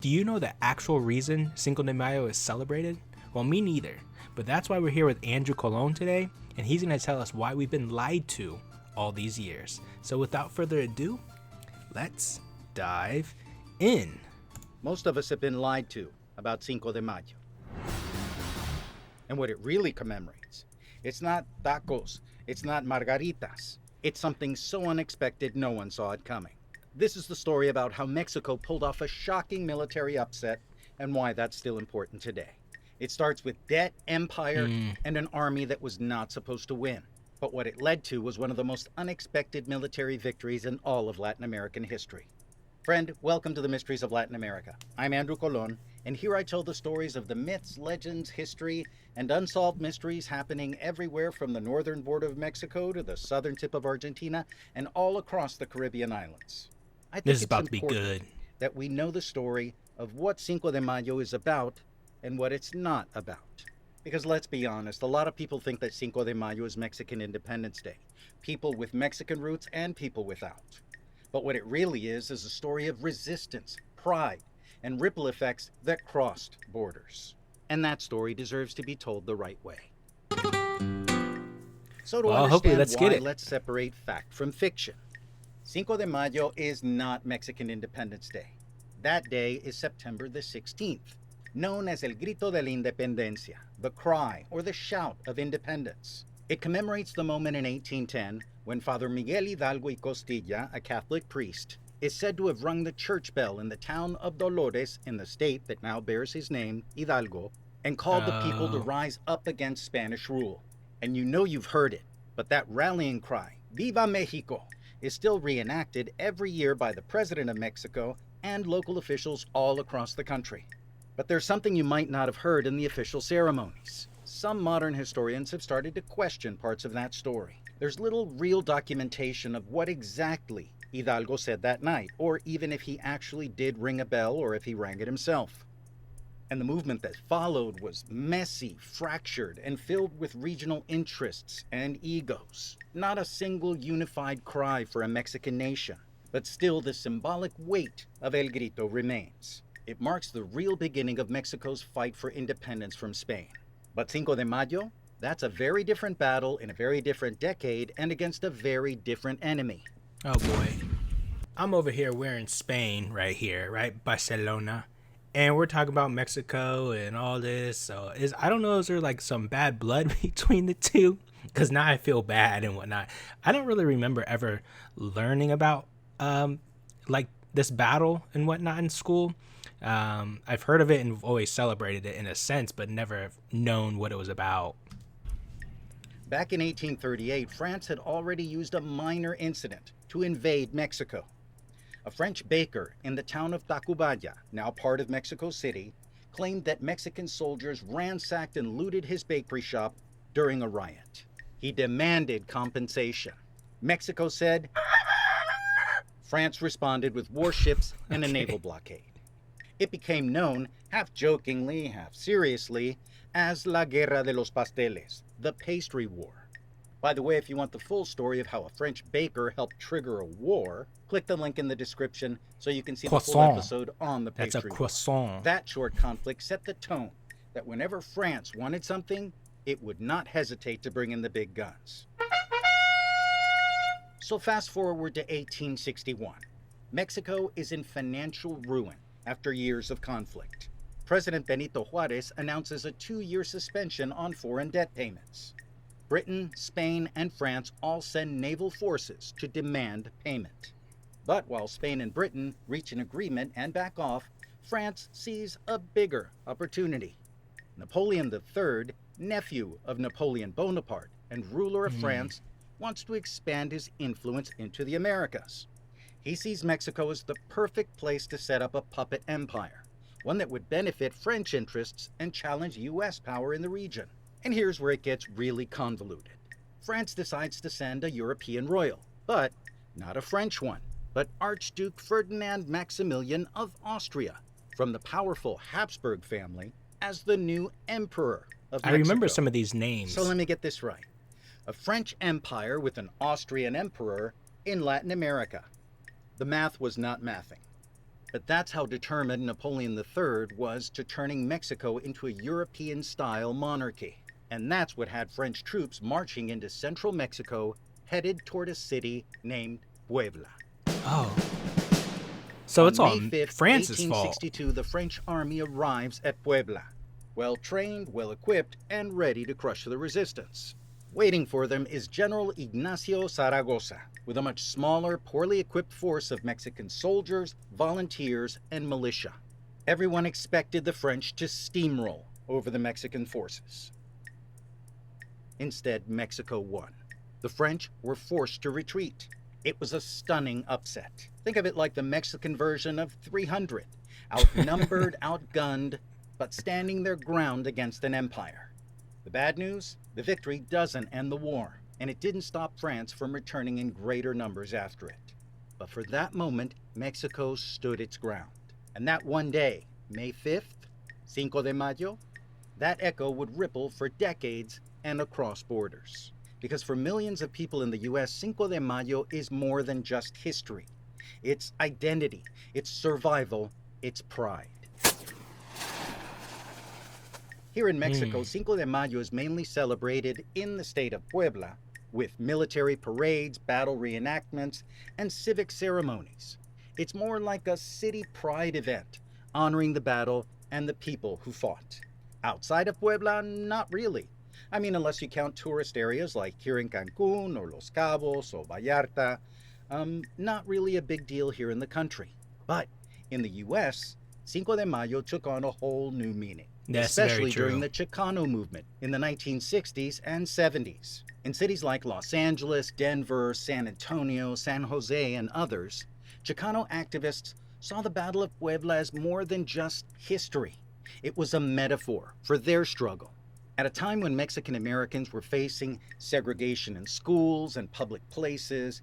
Do you know the actual reason Cinco de Mayo is celebrated? Well, me neither. But that's why we're here with Andrew Colon today, and he's going to tell us why we've been lied to all these years. So without further ado, let's dive in. Most of us have been lied to about Cinco de Mayo. And what it really commemorates, it's not tacos, it's not margaritas. It's something so unexpected no one saw it coming. This is the story about how Mexico pulled off a shocking military upset and why that's still important today. It starts with debt, empire, and an army that was not supposed to win. But what it led to was one of the most unexpected military victories in all of Latin American history. Friend, welcome to the Mysteries of Latin America. I'm Andrew Colon, and here I tell the stories of the myths, legends, history, and unsolved mysteries happening everywhere from the northern border of Mexico to the southern tip of Argentina and all across the Caribbean islands. I think This is it's about to be important good. that we know the story of what Cinco de Mayo is about and what it's not about. Because let's be honest, a lot of people think that Cinco de Mayo is Mexican Independence Day. People with Mexican roots and people without. But what it really is a story of resistance, pride, and ripple effects that crossed borders. And that story deserves to be told the right way. So to hopefully understand let's get why, it. let's separate fact from fiction. Cinco de Mayo is not Mexican Independence Day. That day is September the 16th, known as El Grito de la Independencia, the cry or the shout of independence. It commemorates the moment in 1810 when Father Miguel Hidalgo y Costilla, a Catholic priest, is said to have rung the church bell in the town of Dolores in the state that now bears his name, Hidalgo, and called the people to rise up against Spanish rule. And you know you've heard it, but that rallying cry, Viva Mexico, is still reenacted every year by the President of Mexico and local officials all across the country. But there's something you might not have heard in the official ceremonies. Some modern historians have started to question parts of that story. There's little real documentation of what exactly Hidalgo said that night, or even if he actually did ring a bell or if he rang it himself. And the movement that followed was messy, fractured, and filled with regional interests and egos. Not a single unified cry for a Mexican nation, but still the symbolic weight of El Grito remains. It marks the real beginning of Mexico's fight for independence from Spain. But Cinco de Mayo? That's a very different battle in a very different decade and against a very different enemy. Oh boy. I'm over here wearing Spain right here, right? Barcelona. And we're talking about Mexico and all this. So I don't know, is there like some bad blood between the two? Because now I feel bad and whatnot. I don't really remember ever learning about like this battle and whatnot in school. I've heard of it and always celebrated it in a sense, but never known what it was about. Back in 1838, France had already used a minor incident to invade Mexico. A French baker in the town of Tacubaya, now part of Mexico City, claimed that Mexican soldiers ransacked and looted his bakery shop during a riot. He demanded compensation. Mexico said, France responded with warships and a naval blockade. It became known, half jokingly, half seriously, as La Guerra de los Pasteles, the Pastry War. By the way, if you want the full story of how a French baker helped trigger a war, click the link in the description so you can see the full episode on the Pastry War. That's a croissant. That short conflict set the tone that whenever France wanted something, it would not hesitate to bring in the big guns. So fast forward to 1861. Mexico is in financial ruin after years of conflict. President Benito Juarez announces a 2-year suspension on foreign debt payments. Britain, Spain, and France all send naval forces to demand payment. But while Spain and Britain reach an agreement and back off, France sees a bigger opportunity. Napoleon III, nephew of Napoleon Bonaparte and ruler of France, wants to expand his influence into the Americas. He sees Mexico as the perfect place to set up a puppet empire, one that would benefit French interests and challenge U.S. power in the region. And here's where it gets really convoluted. France decides to send a European royal, but not a French one, but Archduke Ferdinand Maximilian of Austria, from the powerful Habsburg family, as the new emperor of Mexico. I remember some of these names. So let me get this right. A French empire with an Austrian emperor in Latin America. The math was not mathing. But that's how determined Napoleon III was to turning Mexico into a European-style monarchy. And that's what had French troops marching into central Mexico, headed toward a city named Puebla. Oh. So it's On all May 5th, France's fault. 1862, the French army arrives at Puebla, well-trained, well-equipped, and ready to crush the resistance. Waiting for them is General Ignacio Zaragoza, with a much smaller, poorly equipped force of Mexican soldiers, volunteers, and militia. Everyone expected the French to steamroll over the Mexican forces. Instead, Mexico won. The French were forced to retreat. It was a stunning upset. Think of it like the Mexican version of 300. Outnumbered, outgunned, but standing their ground against an empire. The bad news? The victory doesn't end the war, and it didn't stop France from returning in greater numbers after it. But for that moment, Mexico stood its ground. And that one day, May 5th, Cinco de Mayo, that echo would ripple for decades and across borders. Because for millions of people in the US, Cinco de Mayo is more than just history. It's identity, it's survival, it's pride. Here in Mexico, Cinco de Mayo is mainly celebrated in the state of Puebla with military parades, battle reenactments, and civic ceremonies. It's more like a city pride event, honoring the battle and the people who fought. Outside of Puebla, not really. I mean, unless you count tourist areas like here in Cancun or Los Cabos or Vallarta, not really a big deal here in the country. But in the US, Cinco de Mayo took on a whole new meaning. That's Especially very true. during the Chicano movement in the 1960s and 70s. In cities like Los Angeles, Denver, San Antonio, San Jose, and others, Chicano activists saw the Battle of Puebla as more than just history. It was a metaphor for their struggle. At a time when Mexican Americans were facing segregation in schools and public places,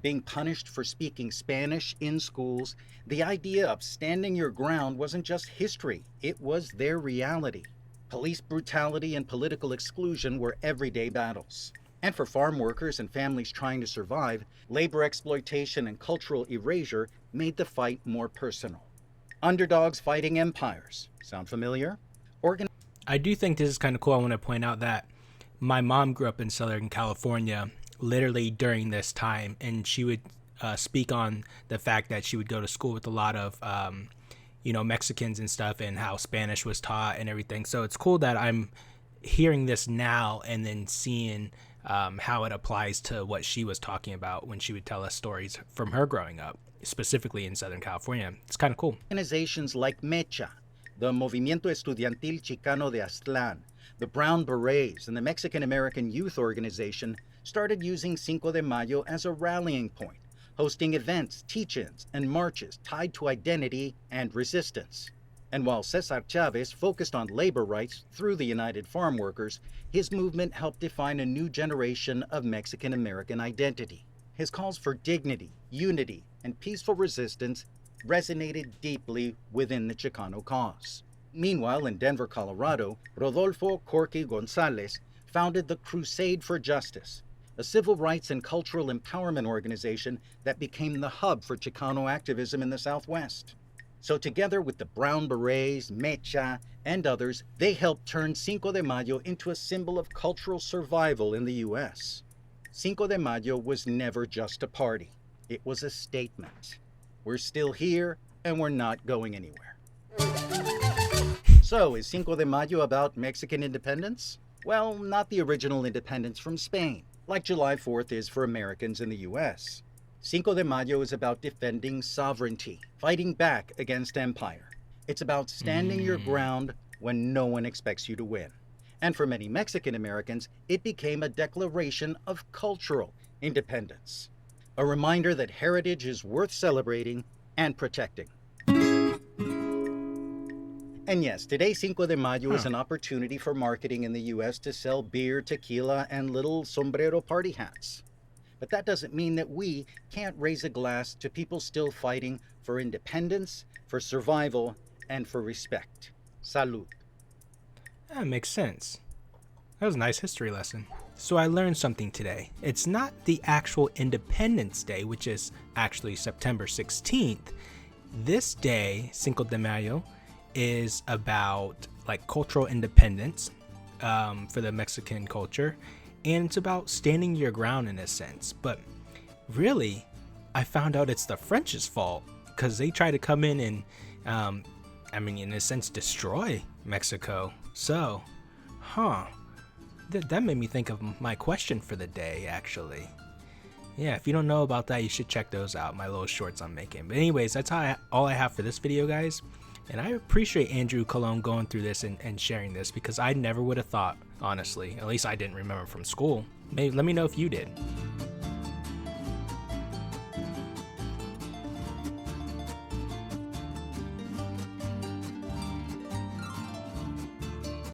being punished for speaking Spanish in schools, the idea of standing your ground wasn't just history, it was their reality. Police brutality and political exclusion were everyday battles. And for farm workers and families trying to survive, labor exploitation and cultural erasure made the fight more personal. Underdogs fighting empires. Sound familiar? I do think this is kind of cool. I want to point out that my mom grew up in Southern California literally during this time, and she would speak on the fact that she would go to school with a lot of Mexicans and stuff, and how Spanish was taught and everything. So it's cool that I'm hearing this now and then seeing how it applies to what she was talking about when she would tell us stories from her growing up, specifically in Southern California. It's kind of cool. Organizations like Mecha, the Movimiento Estudiantil Chicano de Aztlán, the Brown Berets, and the Mexican American Youth Organization started using Cinco de Mayo as a rallying point, hosting events, teach-ins, and marches tied to identity and resistance. And while Cesar Chavez focused on labor rights through the United Farm Workers, his movement helped define a new generation of Mexican American identity. His calls for dignity, unity, and peaceful resistance resonated deeply within the Chicano cause. Meanwhile, in Denver, Colorado, Rodolfo Corky Gonzalez founded the Crusade for Justice, a civil rights and cultural empowerment organization that became the hub for Chicano activism in the Southwest. So together with the Brown Berets, Mecha, and others, they helped turn Cinco de Mayo into a symbol of cultural survival in the U.S. Cinco de Mayo was never just a party. It was a statement. We're still here, and we're not going anywhere. So, is Cinco de Mayo about Mexican independence? Well, not the original independence from Spain, like July 4th is for Americans in the U.S. Cinco de Mayo is about defending sovereignty, fighting back against empire. It's about standing your ground when no one expects you to win. And for many Mexican Americans, it became a declaration of cultural independence. A reminder that heritage is worth celebrating and protecting. And yes, today Cinco de Mayo is an opportunity for marketing in the U.S. to sell beer, tequila, and little sombrero party hats. But that doesn't mean that we can't raise a glass to people still fighting for independence, for survival, and for respect. Salud. That makes sense. That was a nice history lesson. So I learned something today. It's not the actual Independence Day, which is actually September 16th. this day, Cinco de Mayo, is about like cultural independence for the Mexican culture, and it's about standing your ground in a sense. But really, I found out it's the French's fault because they try to come in and, in a sense, destroy Mexico. So, that made me think of my question for the day, actually. Yeah, if you don't know about that, you should check those out, my little shorts I'm making. But anyways, that's all I have for this video, guys. And I appreciate Andrew Cologne going through this and sharing this, because I never would have thought, honestly. At least I didn't remember from school. Maybe, let me know if you did.